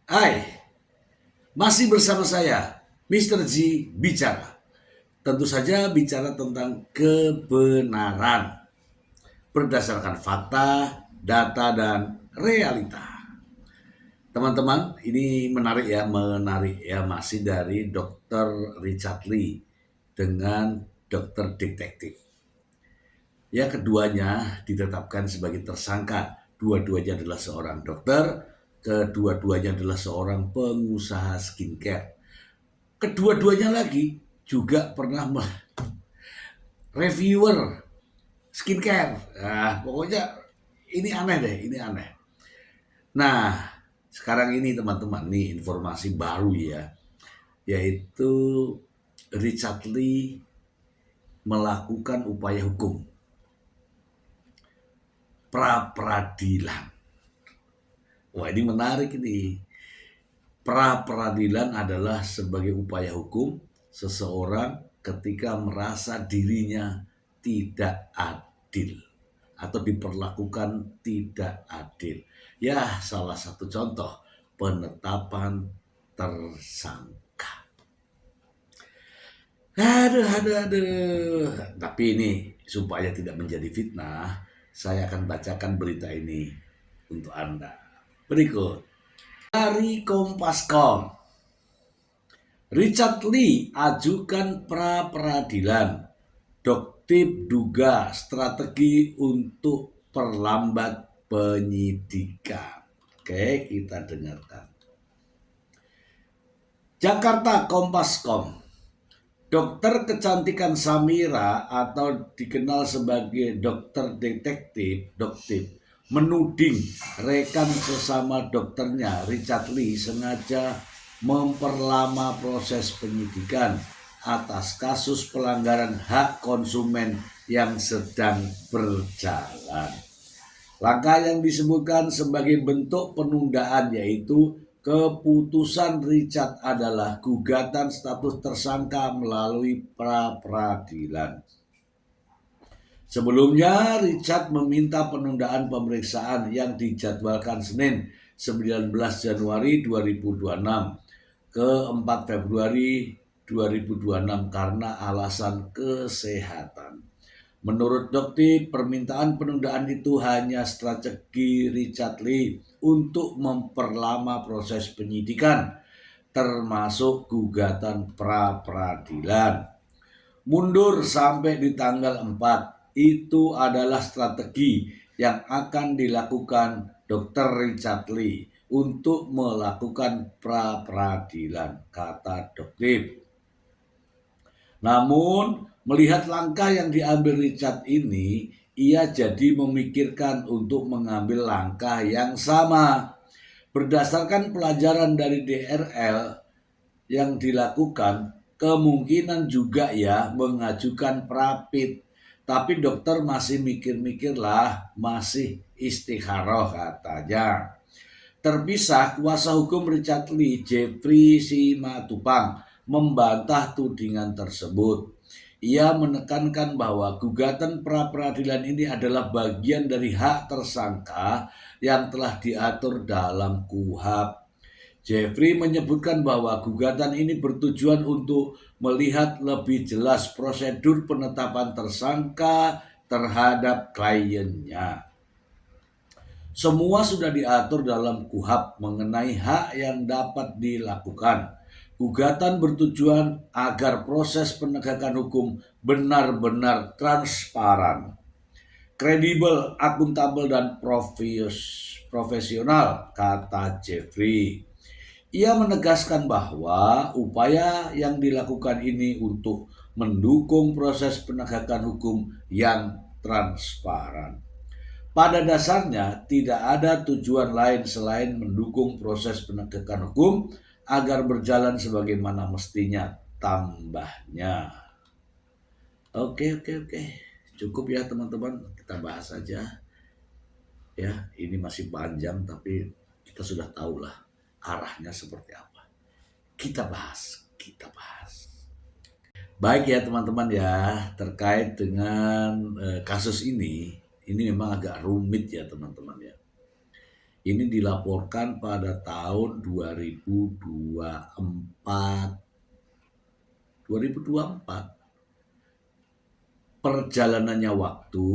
Hai, masih bersama saya, Mr. G Bicara. Tentu saja bicara tentang kebenaran berdasarkan fakta, data, dan realita. Teman-teman, ini menarik ya, masih dari Dr. Richard Lee dengan Dr. Detektif. Ya, keduanya ditetapkan sebagai tersangka. Dua-duanya adalah seorang dokter, kedua-duanya adalah seorang pengusaha skincare. Kedua-duanya lagi juga pernah reviewer skincare. Nah, pokoknya ini aneh deh, ini aneh. Nah, sekarang ini teman-teman nih informasi baru ya, yaitu Richard Lee melakukan upaya hukum pra peradilan. Wah, ini menarik ini. Pra peradilan adalah sebagai upaya hukum seseorang ketika merasa dirinya tidak adil atau diperlakukan tidak adil. Ya, salah satu contoh penetapan tersangka. Aduh. Tapi ini supaya tidak menjadi fitnah, saya akan bacakan berita ini untuk Anda. Berikut. Dari Kompas.com, Richard Lee ajukan pra peradilan. Doktip duga strategi untuk perlambat penyidikan. Oke, kita dengarkan. Jakarta Kompas.com. Dokter kecantikan Samira atau dikenal sebagai dokter detektif, Doktip, menuding rekan sesama dokternya Richard Lee sengaja memperlama proses penyidikan atas kasus pelanggaran hak konsumen yang sedang berjalan. Langkah yang disebutkan sebagai bentuk penundaan yaitu keputusan Richard adalah gugatan status tersangka melalui pra peradilan. Sebelumnya, Richard meminta penundaan pemeriksaan yang dijadwalkan Senin 19 Januari 2026 ke 4 Februari 2026 karena alasan kesehatan. Menurut Dokti, permintaan penundaan itu hanya strategi Richard Lee untuk memperlama proses penyidikan, termasuk gugatan pra peradilan. Mundur sampai di tanggal 4, itu adalah strategi yang akan dilakukan Dr. Richard Lee untuk melakukan pra peradilan, kata Dokti. Namun, melihat langkah yang diambil Richard ini, ia jadi memikirkan untuk mengambil langkah yang sama. Berdasarkan pelajaran dari DRL yang dilakukan, kemungkinan juga ya mengajukan prapit. Tapi dokter masih mikir-mikir lah, masih istikharoh katanya. Terpisah, kuasa hukum Richard Lee, Jeffrey Simatupang, membantah tudingan tersebut. Ia menekankan bahwa gugatan pra peradilan ini adalah bagian dari hak tersangka yang telah diatur dalam KUHP. Jeffrey menyebutkan bahwa gugatan ini bertujuan untuk melihat lebih jelas prosedur penetapan tersangka terhadap kliennya. Semua sudah diatur dalam KUHP mengenai hak yang dapat dilakukan. Gugatan bertujuan agar proses penegakan hukum benar-benar transparan, kredibel, akuntabel, dan profesional, kata Jeffrey. Ia menegaskan bahwa upaya yang dilakukan ini untuk mendukung proses penegakan hukum yang transparan. Pada dasarnya, tidak ada tujuan lain selain mendukung proses penegakan hukum agar berjalan sebagaimana mestinya, tambahnya. Oke. Cukup ya teman-teman, kita bahas saja. Ya, ini masih panjang tapi kita sudah tahu lah arahnya seperti apa. Kita bahas. Baik ya teman-teman ya, terkait dengan kasus ini memang agak rumit ya teman-teman ya. Ini dilaporkan pada tahun 2024. 2024. Perjalanannya waktu,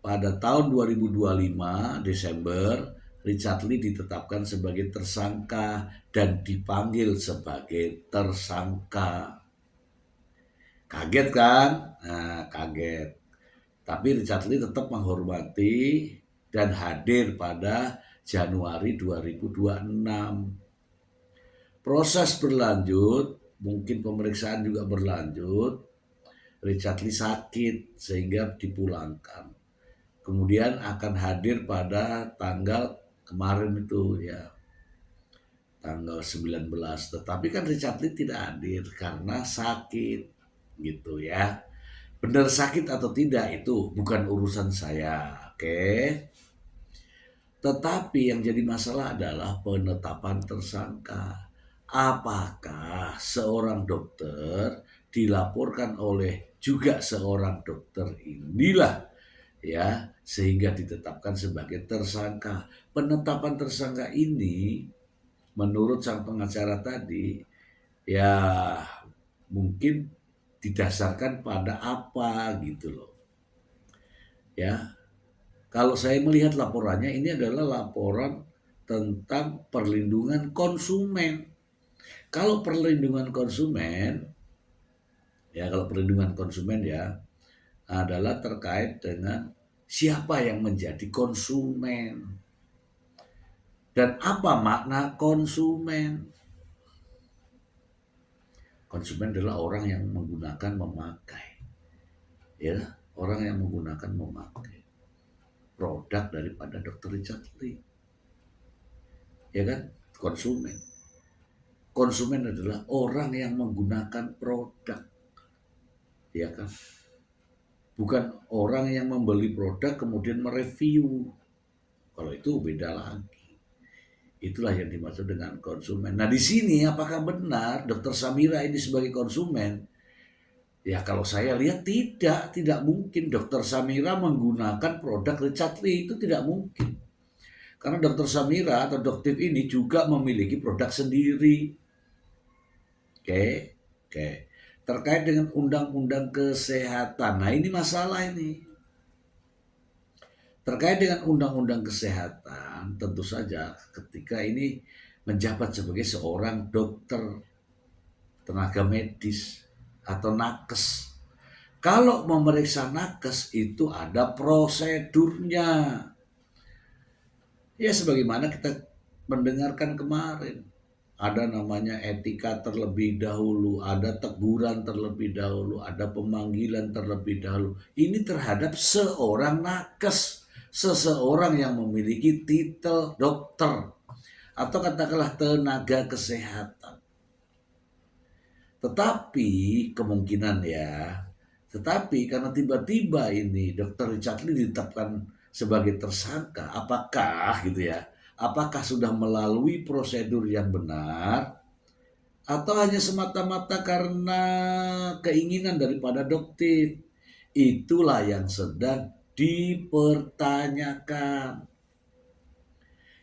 pada tahun 2025 Desember, Richard Lee ditetapkan sebagai tersangka dan dipanggil sebagai tersangka. Kaget kan? Nah, kaget. Tapi Richard Lee tetap menghormati dan hadir pada Januari 2026. Proses berlanjut, mungkin pemeriksaan juga berlanjut. Richard Lee sakit sehingga dipulangkan. Kemudian akan hadir pada tanggal kemarin itu ya, tanggal 19. Tetapi kan Richard Lee tidak hadir karena sakit gitu ya. Benar sakit atau tidak itu bukan urusan saya, oke? Tetapi yang jadi masalah adalah penetapan tersangka. Apakah seorang dokter dilaporkan oleh juga seorang dokter inilah ya sehingga ditetapkan sebagai tersangka. Penetapan tersangka ini menurut sang pengacara tadi ya mungkin didasarkan pada apa gitu loh. Ya, kalau saya melihat laporannya ini adalah laporan tentang perlindungan konsumen. Kalau perlindungan konsumen, ya kalau perlindungan konsumen ya adalah terkait dengan siapa yang menjadi konsumen dan apa makna konsumen. Konsumen adalah orang yang menggunakan memakai, ya orang yang menggunakan memakai produk daripada Dr. Richard Lee, ya kan konsumen. Konsumen adalah orang yang menggunakan produk, ya kan? Bukan orang yang membeli produk kemudian mereview. Kalau itu beda lagi. Itulah yang dimaksud dengan konsumen. Nah di sini apakah benar Dr. Samira ini sebagai konsumen? Ya kalau saya lihat tidak mungkin Dr. Samira menggunakan produk Richard Lee, itu tidak mungkin. Karena Dr. Samira atau dokter ini juga memiliki produk sendiri. Oke. Terkait dengan undang-undang kesehatan. Nah ini masalah ini. Terkait dengan undang-undang kesehatan, tentu saja ketika ini menjabat sebagai seorang dokter, tenaga medis, atau nakes. Kalau memeriksa nakes itu ada prosedurnya. Ya sebagaimana kita mendengarkan kemarin. Ada namanya etika terlebih dahulu, ada teguran terlebih dahulu, ada pemanggilan terlebih dahulu. Ini terhadap seorang nakes, seseorang yang memiliki titel dokter atau katakanlah tenaga kesehatan. Tetapi kemungkinan ya, tetapi karena tiba-tiba ini Dr. Richard Lee ditetapkan sebagai tersangka, apakah gitu ya, apakah sudah melalui prosedur yang benar atau hanya semata-mata karena keinginan daripada dokter? Itulah yang sedang dipertanyakan.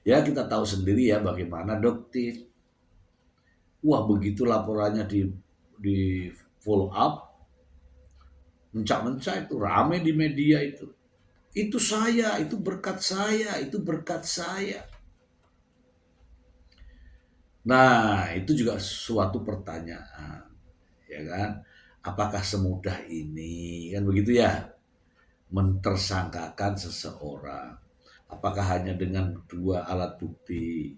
Ya kita tahu sendiri ya bagaimana dokter. Wah begitu laporannya di follow up, mencak-mencak itu rame di media itu. Itu saya, itu berkat saya, itu berkat saya. Nah, itu juga suatu pertanyaan, ya kan? Apakah semudah ini, kan begitu ya, mentersangkakan seseorang? Apakah hanya dengan dua alat bukti,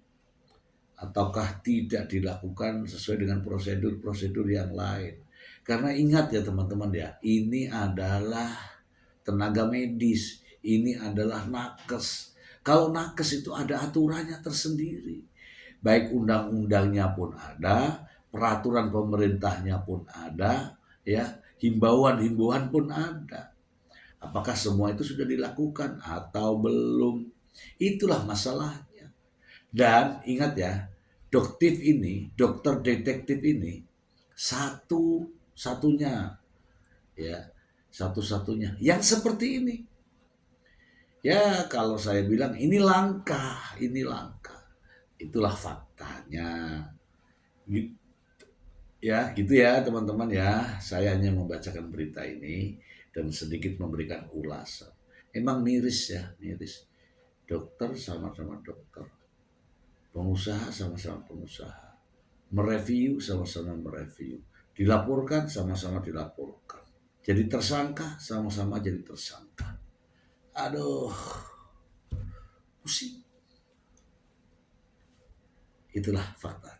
ataukah tidak dilakukan sesuai dengan prosedur-prosedur yang lain? Karena ingat ya teman-teman ya, ini adalah tenaga medis, ini adalah nakes. Kalau nakes itu ada aturannya tersendiri. Baik undang-undangnya pun ada, peraturan pemerintahnya pun ada, ya, himbauan-himbauan pun ada. Apakah semua itu sudah dilakukan atau belum? Itulah masalahnya. Dan ingat ya, dokter detektif ini satu-satunya ya, satu-satunya yang seperti ini. Ya kalau saya bilang ini langka, ini langka. Itulah faktanya. Gitu gitu ya teman-teman ya. Saya hanya membacakan berita ini dan sedikit memberikan ulasan. Emang miris ya, miris. Dokter sama-sama dokter. Pengusaha sama-sama pengusaha. Mereview sama-sama mereview. Dilaporkan sama-sama dilaporkan. Jadi tersangka sama-sama jadi tersangka. Aduh, pusing. Itulah fakta.